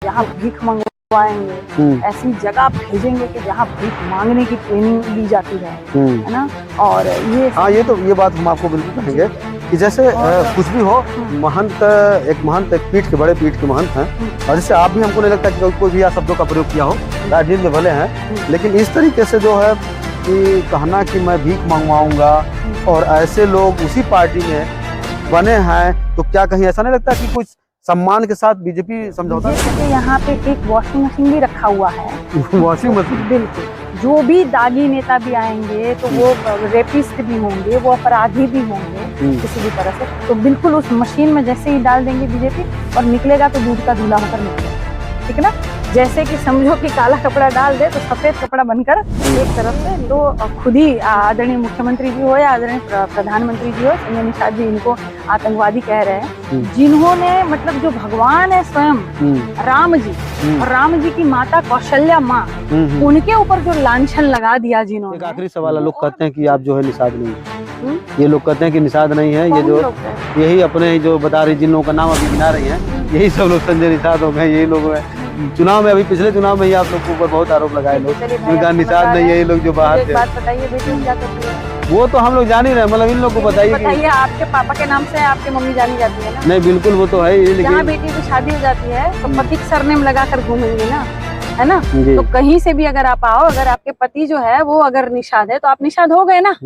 जहाँ भीख मंगवाएंगे, ऐसी जगह भेजेंगे कि जहाँ भीख मांगने की ट्रेनिंग ली जाती है ना। और ये हाँ, ये बात हम आपको बिल्कुल कहेंगे कि जैसे कुछ भी हो, महंत एक पीठ के बड़े पीठ के महंत हैं, और जैसे आप भी, हमको नहीं लगता कि कोई भी शब्दों का प्रयोग किया हो, राजनीति में भले हैं, लेकिन इस तरीके से जो है कि कहना कि मैं भीख मंगवाऊंगा और ऐसे लोग उसी पार्टी में बने हैं, तो क्या कहीं ऐसा नहीं लगता कि कुछ सम्मान के साथ बीजेपी समझौता? यहाँ पे एक वॉशिंग मशीन भी रखा हुआ है। वॉशिंग मशीन, बिल्कुल। जो भी दागी नेता भी आएंगे तो वो रेपिस्ट भी होंगे, वो अपराधी भी होंगे किसी भी तरह से, तो बिल्कुल उस मशीन में जैसे ही डाल देंगे बीजेपी, और निकलेगा तो दूध का धूला होकर निकलेगा, ठीक है ना। जैसे कि समझो कि काला कपड़ा डाल दे तो सफेद कपड़ा बनकर एक तरफ से, तो खुद ही आदरणीय मुख्यमंत्री जी हो या आदरणीय प्रधानमंत्री जी हो, संजय निषाद जी इनको आतंकवादी कह रहे हैं, जिन्होंने मतलब जो भगवान है स्वयं राम जी और राम जी की माता कौशल्या माँ, उनके ऊपर जो लांछन लगा दिया जिन्होंने। एक आखिरी सवाल है, लोग कहते हैं कि आप जो है निषाद नहीं है, ये लोग कहते हैं कि निषाद नहीं है, ये जो यही अपने जो बता रही, जिन लोगों का नाम अभी गिना रही है, यही सब लोग संजय निषाद हो गए, यही लोग हैं। चुनाव में, अभी पिछले चुनाव में ही आप लोग के ऊपर बहुत आरोप लगाए लोग, उनका निषाद नहीं है, ये लोग जो बाहर थे। बात बताइए बेटी, क्या करती है वो तो हम लोग जान ही रहे, मतलब इन लोग को बताइए। आपके पापा के नाम से आपकी मम्मी जानी जाती है ना? नहीं, बिल्कुल वो तो है ही, लेकिन जहाँ बेटी की शादी हो जाती है तो पति का सरनेम लगा कर घूमेंगे ना, है ना। तो कहीं से भी अगर आप आओ, अगर आपके पति जो है वो अगर निषाद है तो आप निषाद हो गए ना।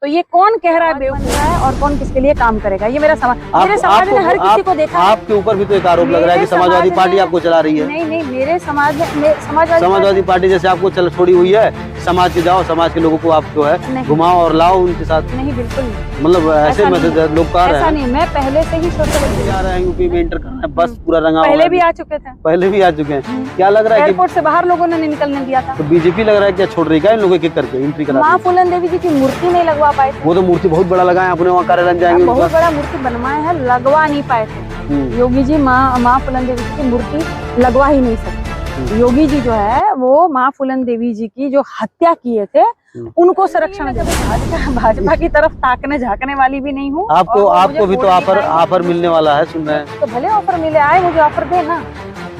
तो ये कौन कह रहा है बेवकूफ है और कौन किसके लिए काम करेगा? ये मेरा समाज, मेरे समाज ने हर किसी को देखा। आपके ऊपर भी तो एक आरोप लग रहा है कि समाजवादी पार्टी आपको चला रही है। नहीं, मेरे समाज में समाजवादी पार्टी जैसे आपको छोड़ी हुई है, समाज के जाओ, समाज के लोगों को आप जो है घुमाओ और लाओ उनके साथ। नहीं, बिल्कुल नहीं, मतलब ऐसे मैसेज लोग कह रहे हैं। ऐसा नहीं, मैं पहले से ही सोच जा रहे हैं यूपी में इंटर करना है, बस पूरा रंगा। पहले भी आ चुके थे, पहले भी आ चुके हैं। क्या लग रहा है? एयरपोर्ट से बाहर लोगों ने निकलने दिया था। तो बीजेपी लग रहा है क्या छोड़ रही है इन लोगों के करके एंट्री करा? माँ फूलन देवी जी की मूर्ति नहीं लगवा पाए थे। वो तो मूर्ति बहुत बड़ा लगाए, अपने वहाँ कार्यालय जाएंगे, बहुत बड़ा मूर्ति बनवाए हैं, लगवा नहीं पाए थे। योगी जी माँ फूलन देवी जी की मूर्ति लगवा ही नहीं सकते। योगी जी जो है वो माँ फूलन देवी जी की जो हत्या किए थे उनको संरक्षण दे। भाजपा की तरफ ताकने झांकने वाली भी नहीं हूँ। आपको भी तो ऑफर मिलने वाला है, सुन रहे हैं? तो भले ऑफर मिले, आए, मुझे ऑफर दे ना।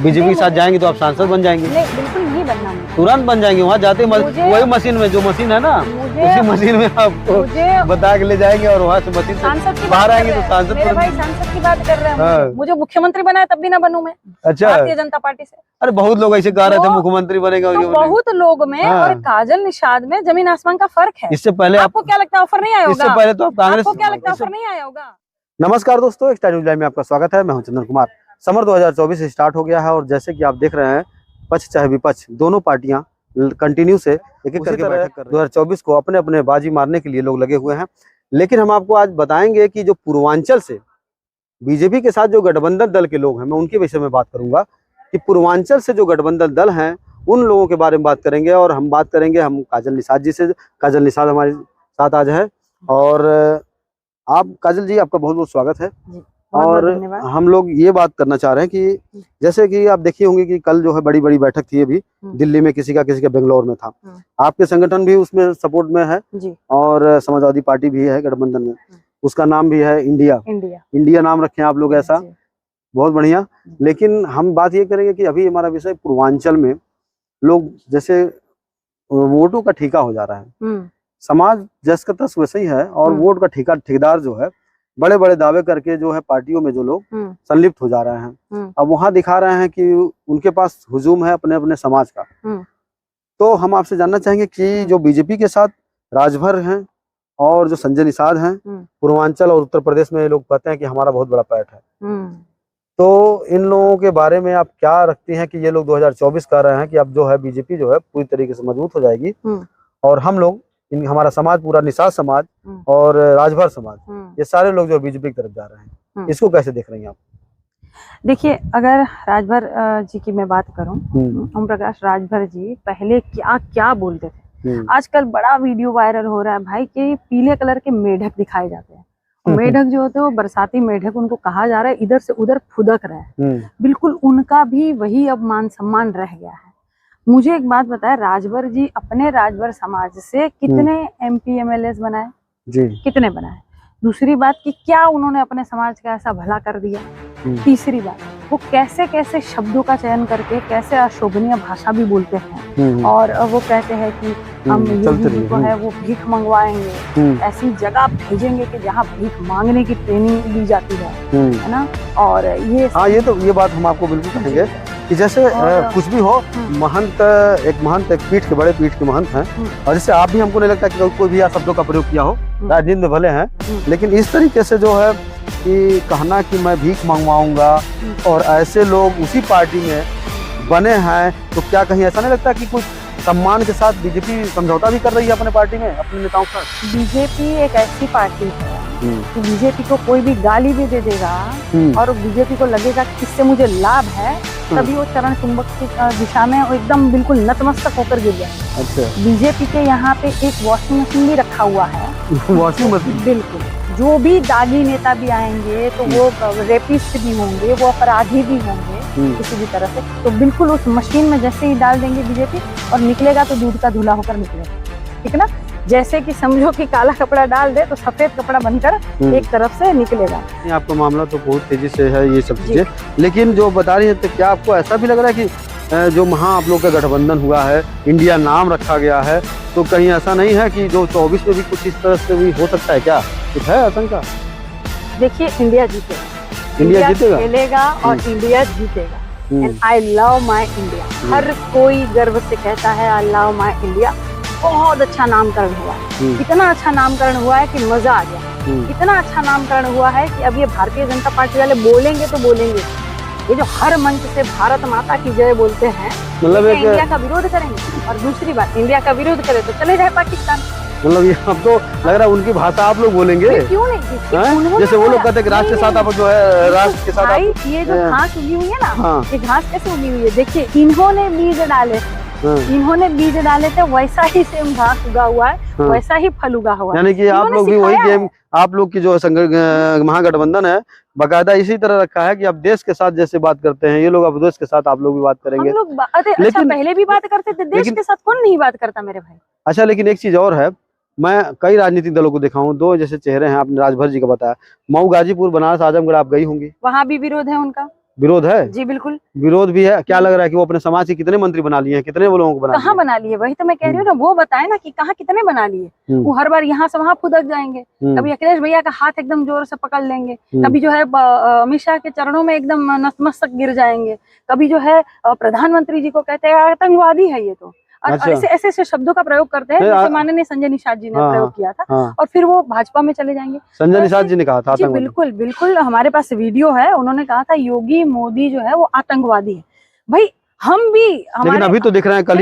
बीजेपी के साथ जाएंगे तो आप सांसद बन जाएंगे? नहीं, बिल्कुल नहीं बनना, तुरंत बन जाएंगे। वहाँ जाते वही मशीन में, जो मशीन है ना, उसी मशीन में आपको बता के ले जाएंगे और वहाँ से मशीन से बाहर आएंगे तो सांसद। मेरे भाई सांसद की बात कर रहे हैं, मुझे मुख्यमंत्री बनाए तब भी ना बनूं मैं। अच्छा, भारतीय जनता पार्टी से। अरे बहुत लोग ऐसे कह रहे थे मुख्यमंत्री बनेगा। बहुत लोग में और काजल निषाद में जमीन आसमान का फर्क है। इससे पहले आपको क्या लगता है ऑफर नहीं आया होगा? इससे पहले तो कांग्रेस, आपको क्या लगता है ऑफर नहीं आया होगा? नमस्कार दोस्तों, एक्स्ट्रा न्यूज़ लाइव में आपका स्वागत है। मैं हूं चंदन कुमार। समर 2024 स्टार्ट हो गया है और जैसे कि आप देख रहे हैं, पक्ष चाहे विपक्ष दोनों पार्टियां कंटिन्यू से एक एक करके बैठक कर रही हैं। 2024 को अपने अपने बाजी मारने के लिए लोग लगे हुए हैं। लेकिन हम आपको आज बताएंगे कि जो पूर्वांचल से बीजेपी के साथ जो गठबंधन दल के लोग हैं, मैं उनके विषय में बात करूंगा कि पूर्वांचल से जो गठबंधन दल हैं उन लोगों के बारे में बात करेंगे। और हम बात करेंगे हम काजल निषाद जी से। काजल निषाद हमारे साथ आज है। और आप काजल जी, आपका बहुत बहुत स्वागत है। और हम लोग ये बात करना चाह रहे हैं कि जैसे कि आप देखिए होंगे कि कल जो है बड़ी बड़ी बैठक थी अभी दिल्ली में, किसी का बेंगलोर में था। आपके संगठन भी उसमें सपोर्ट में है जी। और समाजवादी पार्टी भी है गठबंधन में, उसका नाम भी है इंडिया नाम रखे हैं आप लोग, ऐसा बहुत बढ़िया। लेकिन हम बात ये करेंगे कि अभी हमारा विषय पूर्वांचल में लोग जैसे वोटों का ठेका हो जा रहा है। समाज जस का तस वैसे ही है और वोट का ठेकेदार जो है बड़े बड़े दावे करके जो है पार्टियों में जो लोग संलिप्त हो जा रहे हैं। अब वहां दिखा रहे हैं कि उनके पास हुजूम है अपने अपने समाज का। तो हम आपसे जानना चाहेंगे कि जो बीजेपी के साथ राजभर हैं और जो संजय निषाद हैं पूर्वांचल और उत्तर प्रदेश में, लोग कहते हैं कि हमारा बहुत बड़ा पैठ है। तो इन लोगों के बारे में आप क्या रखती हैं कि ये लोग 2024 कर रहे हैं कि अब जो है बीजेपी जो है पूरी तरीके से मजबूत हो जाएगी और हम लोग हमारा समाज, पूरा निषाद समाज और राजभर समाज, ये सारे लोग जो बीजेपी की तरफ जा रहे हैं, इसको कैसे देख रही हैं आप? देखिए, अगर राजभर जी की मैं बात करूं, ओम प्रकाश राजभर जी पहले क्या क्या बोलते थे। आजकल बड़ा वीडियो वायरल हो रहा है भाई कि पीले कलर के मेढक दिखाए जाते हैं। मेढक जो होते हैं वो बरसाती मेढक उनको कहा जा रहा है, इधर से उधर फुदक रहे हैं। बिल्कुल उनका भी वही अब मान सम्मान रह गया है। मुझे एक बात बताए, राजभर जी अपने राजभर समाज से कितने MP MLAs बनाए जी? कितने बनाए? दूसरी बात कि क्या उन्होंने अपने समाज का ऐसा भला कर दिया? तीसरी बात, वो कैसे कैसे शब्दों का चयन करके कैसे अशोभनीय भाषा भी बोलते हैं और वो कहते हैं कि हम योगी जी को है वो भीख मंगवाएंगे, ऐसी जगह भेजेंगे कि जहाँ भीख मांगने की ट्रेनिंग दी जाती है ना। और ये हाँ, ये बात हम आपको बिल्कुल कहेंगे कि जैसे कुछ भी हो, महंत एक पीठ के बड़े पीठ के महंत हैं, और जैसे आप भी, हमको नहीं लगता कि कोई भी यह शब्दों का प्रयोग किया हो, राजनीति में भले हैं, लेकिन इस तरीके से जो है कि कहना कि मैं भीख मंगवाऊंगा और ऐसे लोग उसी पार्टी में बने हैं, तो क्या कहीं ऐसा नहीं लगता कि कुछ सम्मान के साथ बीजेपी समझौता भी कर रही है अपने पार्टी में, अपने नेताओं का? बीजेपी एक ऐसी पार्टी है कि बीजेपी को कोई भी गाली भी दे देगा और बीजेपी को लगेगा कि इससे मुझे लाभ है, तभी वो चरण चुंबक की दिशा में एकदम बिल्कुल नतमस्तक होकर गिर जाएंगे। अच्छा। बीजेपी के यहाँ पे एक वॉशिंग मशीन भी रखा हुआ है। Washing machine? बिल्कुल। जो भी दागी नेता भी आएंगे तो वो रेपिस्ट भी होंगे, वो अपराधी भी होंगे किसी भी तरह से, तो बिल्कुल उस मशीन में जैसे ही डाल देंगे बीजेपी और निकलेगा तो दूध का धुला होकर निकलेगा, ठीक है ना। जैसे कि समझो कि काला कपड़ा डाल दे तो सफेद कपड़ा बनकर एक तरफ से निकलेगा। आपका मामला तो बहुत तेजी से है ये सब चीजें, लेकिन जो बता रही है, तो क्या आपको ऐसा भी लग रहा है कि जो आप लोग का गठबंधन हुआ है, इंडिया नाम रखा गया है, तो कहीं ऐसा नहीं है कि जो 24 में भी कुछ इस तरह से भी हो सकता है? क्या कुछ है आशंका? देखिए, इंडिया जीतेगा, इंडिया जीतेगा, खेलेगा और इंडिया जीतेगा। And I love my India. हर कोई गर्व से कहता है आई लव माई इंडिया। बहुत अच्छा नामकरण हुआ है, इतना अच्छा नामकरण हुआ है कि मजा आ गया। इतना अच्छा नामकरण हुआ है कि अब ये भारतीय जनता पार्टी वाले बोलेंगे तो बोलेंगे, ये जो हर मंच से भारत माता की जय बोलते हैं, मतलब इंडिया का विरोध करेंगे। और दूसरी बात, इंडिया का विरोध करे तो चले जाए पाकिस्तान। मतलब ये अब तो लग रहा है उनकी भाषा आप लोग बोलेंगे। क्यों नहीं? जैसे वो लोग कहते हैं राष्ट्र के साथ आप जो है, राष्ट्र के साथ ये जो घास उगी हुई है ना, ये घास कैसे उगी हुई है? देखिए, इन्होंने बीज डाले, इन्होंने बीज डाले थे, वैसा ही सेम घास उगा हुआ है, वैसा ही फल उगा हुआ है। यानी कि आप लोग भी वही गेम, आप लोग की जो महागठबंधन है बाकायदा इसी तरह रखा है कि अब देश के साथ जैसे बात करते हैं ये लोग, अब देश के साथ आप लोग भी बात करेंगे। हम लोग अच्छा, पहले भी बात करते थे, देश के साथ कौन नहीं बात करता मेरे भाई। अच्छा, लेकिन एक चीज और है, मैं कई राजनीतिक दलों को देखा हूँ, दो जैसे चेहरे हैं, आपने राजभर जी का बताया, मऊ, गाजीपुर, बनारस, आजमगढ़ आप गई होंगी, वहाँ भी विरोध है उनका। विरोध है जी बिल्कुल, विरोध भी है। क्या लग रहा है कि वो अपने समाज के कितने मंत्री बना लिए हैं, कितने वो लोगों को कहाँ बना लिए? वही तो मैं कह रही हूँ ना, वो बताए ना कि कहाँ कितने बना लिए। वो हर बार यहाँ से वहाँ फुदक जाएंगे, कभी अखिलेश भैया का हाथ एकदम जोर से पकड़ लेंगे, कभी जो है अमित शाह के चरणों में एकदम नतमस्तक गिर जाएंगे, कभी जो है प्रधानमंत्री जी को कहते हैं आतंकवादी है ये तो। अच्छा। ऐसे ऐसे शब्दों का प्रयोग करते हैं जैसे माननीय संजय निषाद जी ने प्रयोग किया था, और फिर वो भाजपा में चले जाएंगे। संजय निषाद जी ने कहा था, जी बिल्कुल बिल्कुल, हमारे पास वीडियो है, उन्होंने कहा था योगी मोदी जो है वो आतंकवादी है। भाई हम भी, लेकिन अभी तो दिख रहे हैं, कल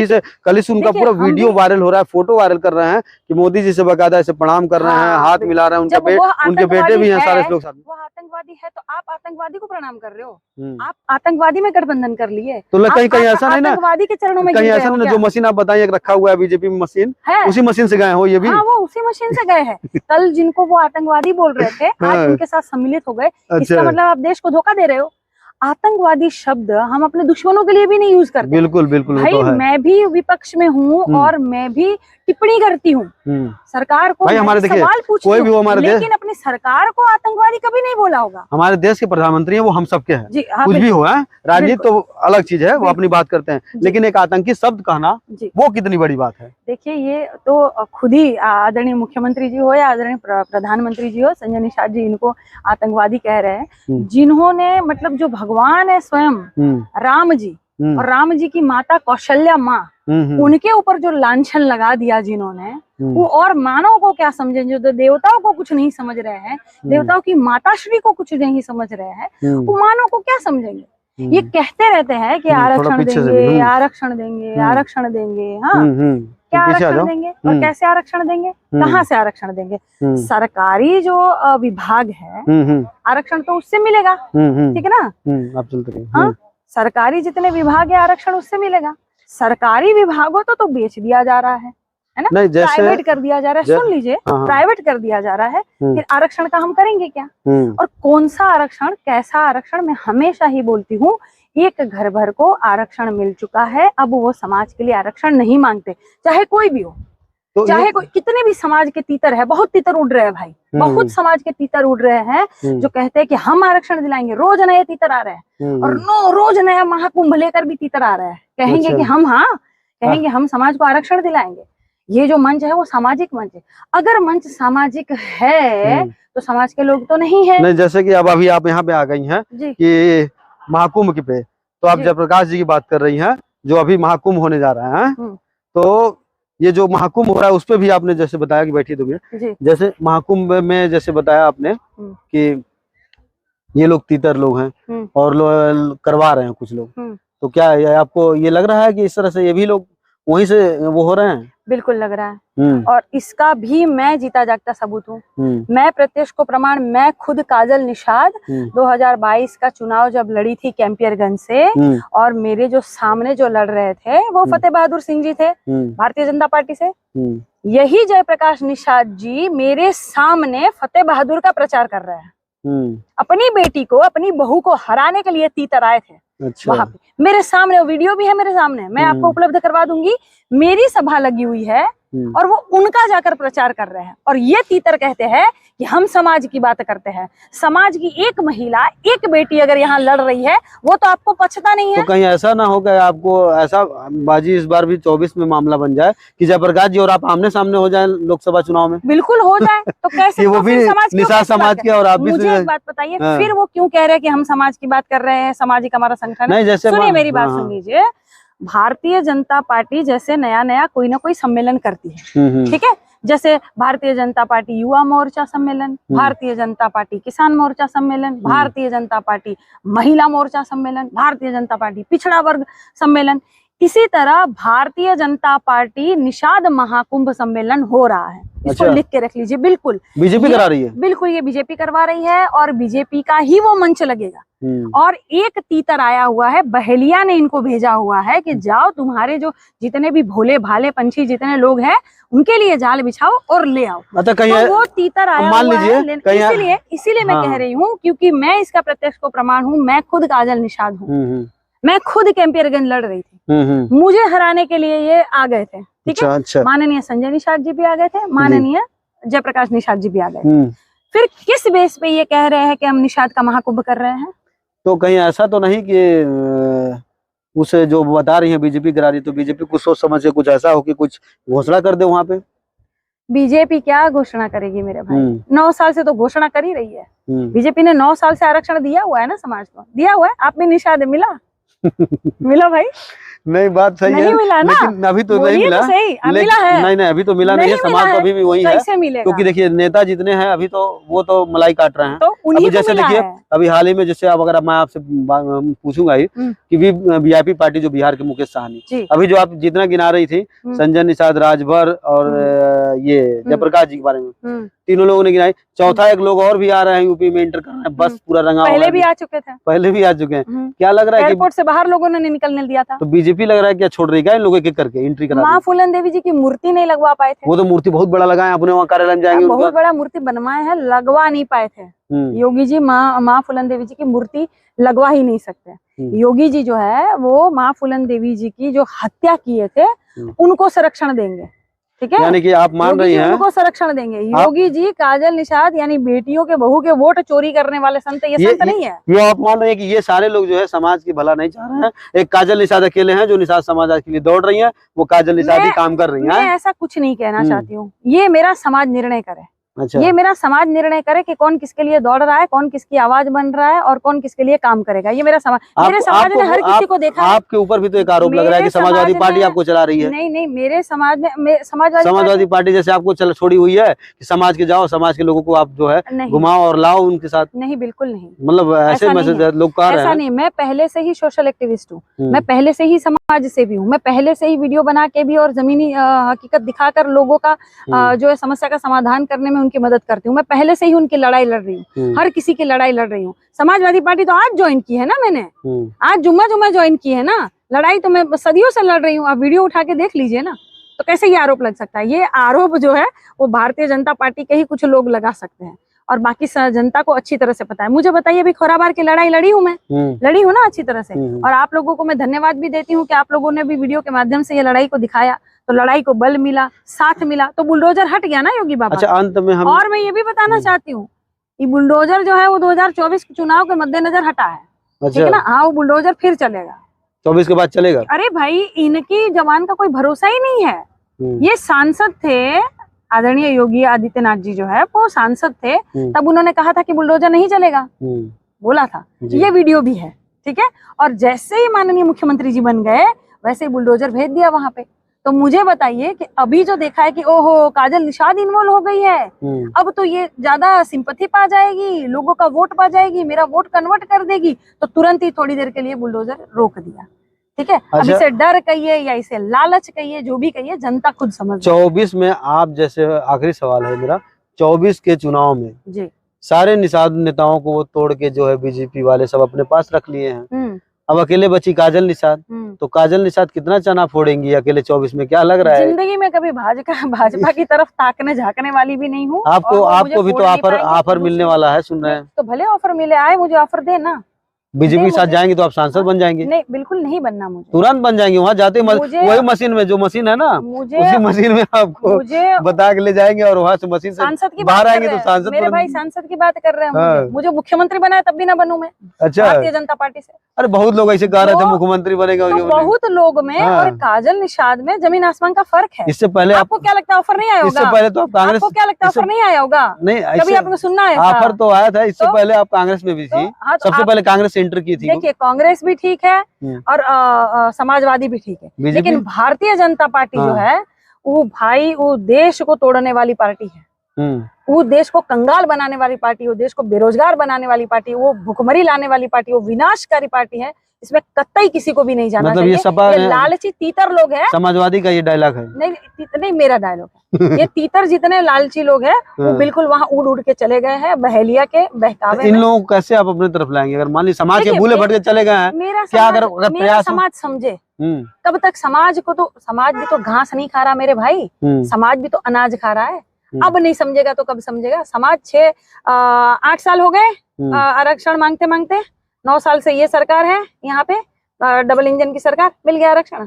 ही से उनका पूरा वीडियो वायरल हो रहा है, फोटो वायरल कर रहे हैं कि मोदी जी से बाकायदा ऐसे प्रणाम कर रहे हैं, हाथ मिला रहे हैं, उनके बेटे भी हैं सारे लोग साथ। वो आतंकवादी है तो आप आतंकवादी को प्रणाम कर रहे हो, आप आतंकवादी में गठबंधन कर लिए, तो कहीं कहीं ऐसा नहीं ना, आतंकवादी के चरणों में कहीं ऐसा नहीं, जो मशीन आप बताइए रखा हुआ है बीजेपी में मशीन, उसी मशीन से गए हो ये भी? हाँ, वो उसी मशीन से गए हैं। कल जिनको वो आतंकवादी बोल रहे थे, आज उनके साथ सम्मिलित हो गए। इसका मतलब आप देश को धोखा दे रहे हो। आतंकवादी शब्द हम अपने दुश्मनों के लिए भी नहीं यूज करते। बिल्कुल बिल्कुल भाई, तो मैं भी विपक्ष में हूँ और मैं भी टिप्पणी करती हूँ, सरकार को सवाल पूछती हूँ, कोई भी वो हमारे लेकिन अपनी सरकार को आतंकवादी कभी नहीं बोला होगा। हमारे देश के प्रधानमंत्री हैं, वो हम सबके हैं, कुछ भी हो, राजनीति तो अलग चीज है, वो अपनी बात करते हैं, लेकिन एक आतंकी शब्द कहना वो कितनी बड़ी बात है। देखिए, ये तो खुद ही आदरणीय मुख्यमंत्री जी हो या आदरणीय प्रधानमंत्री जी हो, संजय निषाद जी इनको आतंकवादी कह रहे हैं, जिन्होंने मतलब जो भगवान है स्वयं राम जी और राम जी की माता कौशल्या माँ, उनके ऊपर जो लांछन लगा दिया जिन्होंने, वो और मानव को क्या समझे, जो देवताओं को कुछ नहीं समझ रहे हैं, देवताओं की माता श्री को कुछ नहीं समझ रहे हैं, वो मानव को क्या समझेंगे। ये कहते रहते हैं कि आरक्षण देंगे, आरक्षण देंगे, आरक्षण देंगे। हाँ, क्या आरक्षण देंगे और कैसे आरक्षण देंगे, कहाँ से आरक्षण देंगे? सरकारी जो विभाग है, आरक्षण तो उससे मिलेगा, ठीक है ना। आप चलते रहिए। हाँ, सरकारी जितने विभाग है आरक्षण उससे मिलेगा। सरकारी विभागों तो बेच दिया जा रहा है ना, प्राइवेट कर दिया जा रहा है। सुन लीजिए, प्राइवेट कर दिया जा रहा है, फिर आरक्षण का हम करेंगे क्या? और कौन सा आरक्षण, कैसा आरक्षण? मैं हमेशा ही बोलती हूँ, एक घर भर को आरक्षण मिल चुका है, अब वो समाज के लिए आरक्षण नहीं मांगते, चाहे कोई भी हो। तो चाहे कोई कितने भी समाज के तीतर है, बहुत तीतर उड़ रहे हैं भाई, बहुत समाज के तीतर उड़ रहे हैं जो कहते हैं कि हम आरक्षण दिलाएंगे। रोज नए तीतर आ रहे हैं और रोज नया महाकुंभ लेकर भी तीतर आ रहे हैं, कहेंगे कि हम कहेंगे हम समाज को आरक्षण दिलाएंगे। ये जो मंच है वो सामाजिक मंच है। अगर मंच सामाजिक है तो समाज के लोग तो नहीं है। नहीं, जैसे कि अब अभी आप यहाँ पे आ गई हैं कि महाकुंभ पे, तो आप जयप्रकाश जी की बात कर रही हैं जो अभी महाकुंभ होने जा रहा है। तो ये जो महाकुंभ हो रहा है उस पे भी आपने जैसे बताया कि बैठिए तो जैसे महाकुंभ में जैसे बताया आपने कि ये लोग तीतर लोग हैं और लोग करवा रहे हैं कुछ लोग, तो क्या ये आपको ये लग रहा है कि इस तरह से ये भी लोग वहीं से वो हो रहे हैं? बिल्कुल लग रहा है और इसका भी मैं जीता जागता सबूत हूँ। मैं प्रत्यक्ष को प्रमाण, मैं खुद काजल निषाद 2022 का चुनाव जब लड़ी थी कैंपियरगंज से, और मेरे जो सामने जो लड़ रहे थे वो फतेह बहादुर सिंह जी थे भारतीय जनता पार्टी से। यही जयप्रकाश निषाद जी मेरे सामने फतेह बहादुर का प्रचार कर रहे हैं। अपनी बेटी को, अपनी बहू को हराने के लिए तीतर आए थे। अच्छा। वहां पे मेरे सामने वो वीडियो भी है, मेरे सामने, मैं आपको उपलब्ध करवा दूंगी। मेरी सभा लगी हुई है और वो उनका जाकर प्रचार कर रहे हैं और ये तीतर कहते हैं कि हम समाज की बात करते हैं। समाज की एक महिला, एक बेटी अगर यहाँ लड़ रही है वो तो आपको पछता नहीं है। तो कहीं ऐसा ना हो कि आपको ऐसा बाजी इस बार भी 24 में मामला बन जाए कि जयप्रकाश जी और आप आमने सामने हो जाए लोकसभा चुनाव में? बिल्कुल हो जाए तो कैसे? वो भी निषाद समाज के और आप भी। मुझे एक बात बताइए, फिर वो क्यों कह रहे हैं कि हम समाज की बात कर रहे हैं, सामाजिक हमारा संगठन है? सुनिए मेरी बात, सुन लीजिए। भारतीय जनता पार्टी जैसे नया नया कोई ना कोई सम्मेलन करती है, ठीक है, जैसे भारतीय जनता पार्टी युवा मोर्चा सम्मेलन, भारतीय जनता पार्टी किसान मोर्चा सम्मेलन, भारतीय जनता पार्टी महिला मोर्चा सम्मेलन, भारतीय जनता पार्टी पिछड़ा वर्ग सम्मेलन। इसी तरह भारतीय जनता पार्टी निषाद महाकुंभ सम्मेलन हो रहा है। इसको लिख के रख लीजिए। बिल्कुल बीजेपी करा रही है, बिल्कुल ये बीजेपी करवा रही है और बीजेपी का ही वो मंच लगेगा। और एक तीतर आया हुआ है, बहेलिया ने इनको भेजा हुआ है कि जाओ तुम्हारे जो जितने भी भोले भाले पंछी जितने लोग हैं उनके लिए जाल बिछाओ और ले आओ। अच्छा, कहीं तो वो तीतर आया मान हुआ लीजिए, है। इसीलिए मैं कह रही हूँ, क्योंकि मैं इसका प्रत्यक्ष को प्रमाण हूँ। मैं खुद काजल निषाद हूँ, मैं खुद कैंपियरगंज लड़ रही थी, मुझे हराने के लिए ये आ गए थे, ठीक है। अच्छा। माननीय संजय निषाद जी भी आ गए थे, माननीय जयप्रकाश निषाद जी भी आ गए। फिर किस बेस पे ये कह रहे हैं कि हम निषाद का महाकुंभ कर रहे हैं? तो कहीं ऐसा तो नहीं कि उसे जो बता रही है बीजेपी करा रही, तो बीजेपी कुछ सोच समझ के कुछ ऐसा हो कि कुछ घोषणा कर दे वहां पे? बीजेपी क्या घोषणा करेगी मेरे भाई? 9 साल से तो घोषणा कर ही रही है। बीजेपी ने 9 साल से आरक्षण दिया हुआ है ना, समाज को दिया हुआ है। आप भी निषाद मिला मिला भाई? नहीं, बात सही नहीं है, मिला ना? लेकिन अभी तो नहीं मिला। तो सही, मिला है? नहीं, अभी तो मिला नहीं है। समाज तो अभी भी वही है, क्योंकि देखिए नेता जितने हैं अभी तो वो तो मलाई काट रहे हैं। तो अभी जैसे देखिए अभी हाल ही में, जैसे अब अगर मैं आपसे पूछूंगा ही कि वीआईपी पार्टी जो बिहार के मुकेश साहनी, अभी जो आप जितना गिना रही थी, संजय निषाद, राजभर और ये जयप्रकाश जी के बारे में, तीनों लोगों ने गिनाई। चौथा एक लोग और भी आ रहे हैं यूपी में एंटर कर रहे हैं, बस पूरा रंगा। पहले भी आ चुके थे, पहले भी आ चुके हैं। क्या लग रहा है कि एयरपोर्ट से बाहर लोगों ने निकलने दिया था? तो बीजेपी लग रहा है क्या छोड़ रही है इन लोगों के करके एंट्री करा? माँ फूलन देवी जी की मूर्ति नहीं लगवा पाए थे। वो तो मूर्ति बहुत बड़ा लगाए, अपने वहाँ कार्यालय में जाएंगे, बहुत बड़ा मूर्ति बनवाए हैं, लगवा नहीं पाए थे। योगी जी माँ फूलन देवी जी की मूर्ति लगवा ही नहीं सकते। योगी जी जो है वो माँ फूलन देवी जी की जो हत्या किए थे उनको संरक्षण देंगे, ठीक है। यानी कि आप मान रही हैं उनको संरक्षण देंगे। योगी जी काजल निषाद यानी बेटियों के बहू के वोट चोरी करने वाले संत ये संत नहीं है। ये आप मान रहे हैं कि ये सारे लोग जो है समाज की भला नहीं चाह रहे हैं? एक काजल निषाद अकेले हैं जो निषाद समाज के लिए दौड़ रही है, वो काजल निषाद ही काम कर रही है। मैं ऐसा कुछ नहीं कहना चाहती हूँ, ये मेरा समाज निर्णय करे। अच्छा। ये मेरा समाज निर्णय करे कि कौन किसके लिए दौड़ रहा है, कौन किसकी आवाज बन रहा है और कौन किसके लिए काम करेगा। ये मेरा समाज, मेरे समाज ने हर किसी को देखा। आपके ऊपर भी तो एक आरोप लग रहा है कि समाजवादी पार्टी आपको चला रही है। नहीं, मेरे समाज में समाजवादी पार्टी जैसे आपको छोड़ी हुई है कि समाज के जाओ, समाज के लोगों को आप जो है घुमाओ और लाओ उनके साथ। नहीं, बिल्कुल नहीं। मतलब ऐसे मैसेज लोग कह रहे हैं। ऐसा नहीं, मैं पहले से ही सोशल एक्टिविस्ट हूँ, मैं पहले से ही समाज सेवी हूँ, मैं पहले से ही वीडियो बना के भी और जमीनी हकीकत दिखाकर लोगों का जो है समस्या का समाधान करने में उनकी मदद करती हूँ। मैं पहले से ही उनकी लड़ाई लड़ रही हूँ, हर किसी की लड़ाई लड़ रही हूँ। समाजवादी पार्टी तो आज ज्वाइन की है ना मैंने, आज जुम्मा ज्वाइन की है ना। लड़ाई तो मैं सदियों से लड़ रही हूँ, आप वीडियो उठा के देख लीजिए ना। तो कैसे ये आरोप लग सकता है? ये आरोप जो है वो भारतीय जनता पार्टी के ही कुछ लोग लगा सकते हैं। और बाकी जनता को अच्छी तरह से पता है। मुझे बताइए, अभी खोराबार की लड़ाई लड़ी हूँ मैं, लड़ी हूँ ना अच्छी तरह से, और आप लोगों को मैं धन्यवाद भी देती हूँ कि आप लोगों ने भी वीडियो के माध्यम से ये लड़ाई को दिखाया, तो लड़ाई को बल मिला, साथ मिला, तो बुलडोजर हट गया ना योगी बाबा। अच्छा, अंत में हम और मैं ये भी बताना चाहती हूँ, ये बुलडोजर जो है वो 2024 के चुनाव के मद्देनजर हटा है, ठीक है ना। हाँ, वो बुलडोजर फिर चलेगा, 24 के बाद चलेगा। अरे भाई, इनकी जबान का कोई भरोसा ही नहीं है। ये सांसद थे, आदरणीय योगी आदित्यनाथ जी जो है वो सांसद थे, तब उन्होंने कहा था कि बुलडोजर नहीं चलेगा, बोला था, ये वीडियो भी है, ठीक है। और जैसे ही माननीय मुख्यमंत्री जी बन गए वैसे ही बुलडोजर भेज दिया वहां पे। तो मुझे बताइए कि अभी जो देखा है कि ओहो काजल निषाद इन्वॉल्व हो गई है, अब तो ये ज्यादा सिंपैथी पा जाएगी, लोगों का वोट पा जाएगी, मेरा वोट कन्वर्ट कर देगी, तो तुरंत ही थोड़ी देर के लिए बुलडोजर रोक दिया, ठीक है। अब इसे डर कहिए या इसे लालच कहिए, जो भी कहिए, जनता खुद समझ। 24 में आप, जैसे आखिरी सवाल है मेरा, 24 के चुनाव में जी सारे निषाद नेताओं को वो तोड़ के जो है बीजेपी वाले सब अपने पास रख लिए हैं, अब अकेले बची काजल निषाद, तो काजल निषाद कितना चना फोड़ेंगी अकेले 24 में, क्या लग रहा है? जिंदगी में कभी भाजपा की तरफ ताकने झांकने वाली भी नहीं हूँ। आपको भी तो ऑफर मिलने वाला है, सुन रहे हैं? तो भले ऑफर मिले, आए, मुझे ऑफर दे ना। बीजेपी के साथ जाएंगे तो आप सांसद बन जाएंगे? नहीं, बिल्कुल नहीं बनना मुझे, तुरंत बन जाएंगे। वहाँ जाते वही मशीन में, जो मशीन है ना, उसी मशीन में आपको बता के ले जाएंगे और वहाँ से मशीन से सांसद की बाहर आएंगे तो सांसद। मेरे भाई सांसद की बात कर रहे हैं, मुझे मुख्यमंत्री बनाए तब भी ना बनूं मैं। अच्छा, भारतीय जनता पार्टी से। अरे बहुत लोग ऐसे कह रहे थे मुख्यमंत्री बनेगा, तो बहुत लोग में और काजल निषाद में जमीन आसमान का फर्क है। इससे पहले आपको क्या लगता है ऑफर नहीं आया होगा? इससे पहले तो आप कांग्रेस, आपको क्या लगता है ऑफर नहीं आया होगा? नहीं, कभी आपको सुनना है? ऑफर तो आया था, इससे पहले आप कांग्रेस में भी थी, सबसे पहले कांग्रेस एंटर की थी। देखिए, कांग्रेस भी ठीक है और समाजवादी भी ठीक है, लेकिन भारतीय जनता पार्टी जो है वो भाई, वो देश को तोड़ने वाली पार्टी है, वो देश को कंगाल बनाने वाली पार्टी, वो देश को बेरोजगार बनाने वाली पार्टी, वो भुखमरी लाने वाली पार्टी, वो विनाशकारी पार्टी है। इसमें कतई किसी को भी नहीं जाना मतलब चाहिए। ये लालची तीतर लोग हैं। समाजवादी का ये डायलॉग है? नहीं, मेरा डायलॉग है। ये तीतर जितने लालची लोग हैं वो बिल्कुल वहाँ उड़ उड़ के चले गए हैं बहेलिया के बहकावे। इन लोगों को कैसे आप अपने तरफ लाएंगे? अगर मान ली समाज के भूले भटके चले गए हैं, क्या अगर प्रयास समाज समझे कब तक? समाज भी तो घास नहीं खा रहा मेरे भाई, समाज भी तो अनाज खा रहा है। अब नहीं समझेगा तो कब समझेगा? समाज 8 साल हो गए आरक्षण मांगते मांगते, 9 साल से ये सरकार है यहाँ पे, डबल इंजन की सरकार, मिल गया आरक्षण।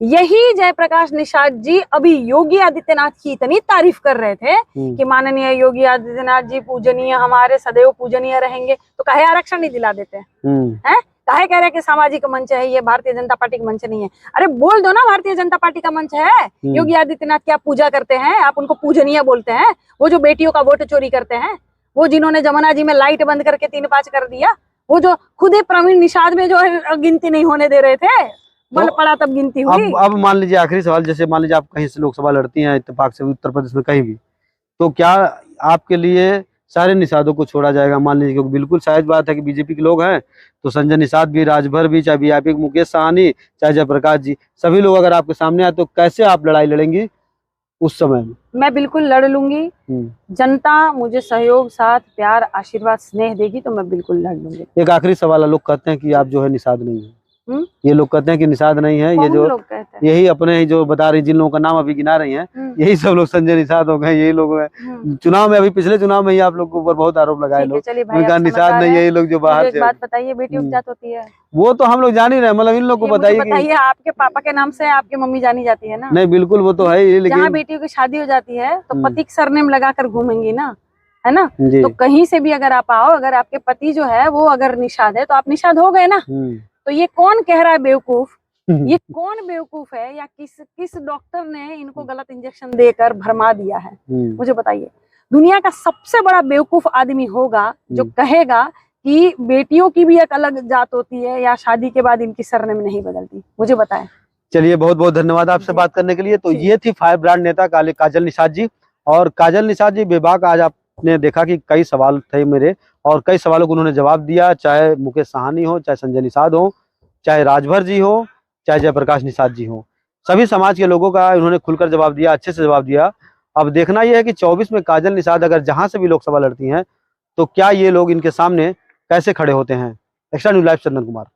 यही जयप्रकाश निषाद जी अभी योगी आदित्यनाथ की इतनी तारीफ कर रहे थे कि माननीय योगी आदित्यनाथ जी पूजनीय, हमारे सदैव पूजनीय रहेंगे, तो काहे आरक्षण नहीं दिला देते हैं? काहे कह रहे कि सामाजिक मंच है ये, भारतीय जनता पार्टी का मंच नहीं है? अरे बोल दो ना भारतीय जनता पार्टी का मंच है। योगी आदित्यनाथ की आप पूजा करते हैं, आप उनको पूजनीय बोलते हैं। वो जो बेटियों का वोट चोरी करते हैं, वो जिन्होंने जमुना जी में लाइट बंद करके 3-5 कर दिया, वो जो खुद ही प्रवीण निषाद में जो है गिनती नहीं होने दे रहे थे, बल पड़ा तब गिनती हुई। अब मान लीजिए आखिरी सवाल, जैसे मान लीजिए आप कहीं से लोकसभा लड़ती हैं इत्तेफाक से उत्तर प्रदेश में कहीं भी, तो क्या आपके लिए सारे निषादों को छोड़ा जाएगा? मान लीजिए, क्योंकि बिल्कुल सहज बात है कि बीजेपी के लोग हैं, तो संजय निषाद भी, राजभर भी, चाहे बीजेपी के मुकेश सहनी, चाहे जयप्रकाश जी, सभी लोग अगर आपके सामने आए तो कैसे आप लड़ाई लड़ेंगी उस समय में? मैं बिल्कुल लड़ लूंगी। जनता मुझे सहयोग, साथ, प्यार, आशीर्वाद, स्नेह देगी तो मैं बिल्कुल लड़ लूंगी। एक आखिरी सवाल है, लोग कहते हैं कि आप जो है निषाद नहीं है, ये लोग कहते हैं कि निषाद नहीं है, ये जो यही अपने जो बता रही, जिन लोगों का नाम अभी गिना रही हैं, यही सब लोग संजय निषाद हो गए, यही लोग हैं। चुनाव में, अभी पिछले चुनाव में ही आप लोग के ऊपर बहुत आरोप लगाए लोग, निषाद नहीं, यही लोग जो बाहर से। बात बताइए, बेटी उपजात होती है वो तो हम लोग जान ही रहे, मतलब इन लोग को बताइए। आपके पापा के नाम से आपकी मम्मी जानी जाती है ना? नहीं, बिल्कुल वो तो है ही, लेकिन जहाँ बेटियों की शादी हो जाती है तो पति का सरनेम लगाकर घूमेंगी ना, है ना? तो कहीं से भी अगर आप आओ, अगर आपके पति जो है वो अगर निषाद है तो आप निषाद हो गए ना। तो ये कौन कह रहा है बेवकूफ? ये कौन बेवकूफ है, या किस डॉक्टर ने इनको गलत इंजेक्शन देकर भरमा दिया है? मुझे बताइए। दुनिया का सबसे बड़ा बेवकूफ आदमी होगा जो कहेगा कि बेटियों की भी एक अलग जात होती है या शादी के बाद इनकी सरनेम नहीं बदलती। मुझे बताएं। चलिए, बहुत बहुत धन्यवाद आपसे बात करने के लिए। तो ये थी फायर ब्रांड नेता काजल निषाद जी। और काजल निषाद जी बेबाक, आज आपने देखा कि कई सवाल थे मेरे और कई सवालों को उन्होंने जवाब दिया, चाहे मुकेश सहनी हो, चाहे संजय निषाद हो, चाहे राजभर जी हो, चाहे जयप्रकाश निषाद जी हो, सभी समाज के लोगों का उन्होंने खुलकर जवाब दिया, अच्छे से जवाब दिया। अब देखना यह है कि 24 में काजल निषाद अगर जहां से भी लोकसभा लड़ती हैं तो क्या ये लोग इनके सामने कैसे खड़े होते हैं। Extra news live, Chandan Kumar.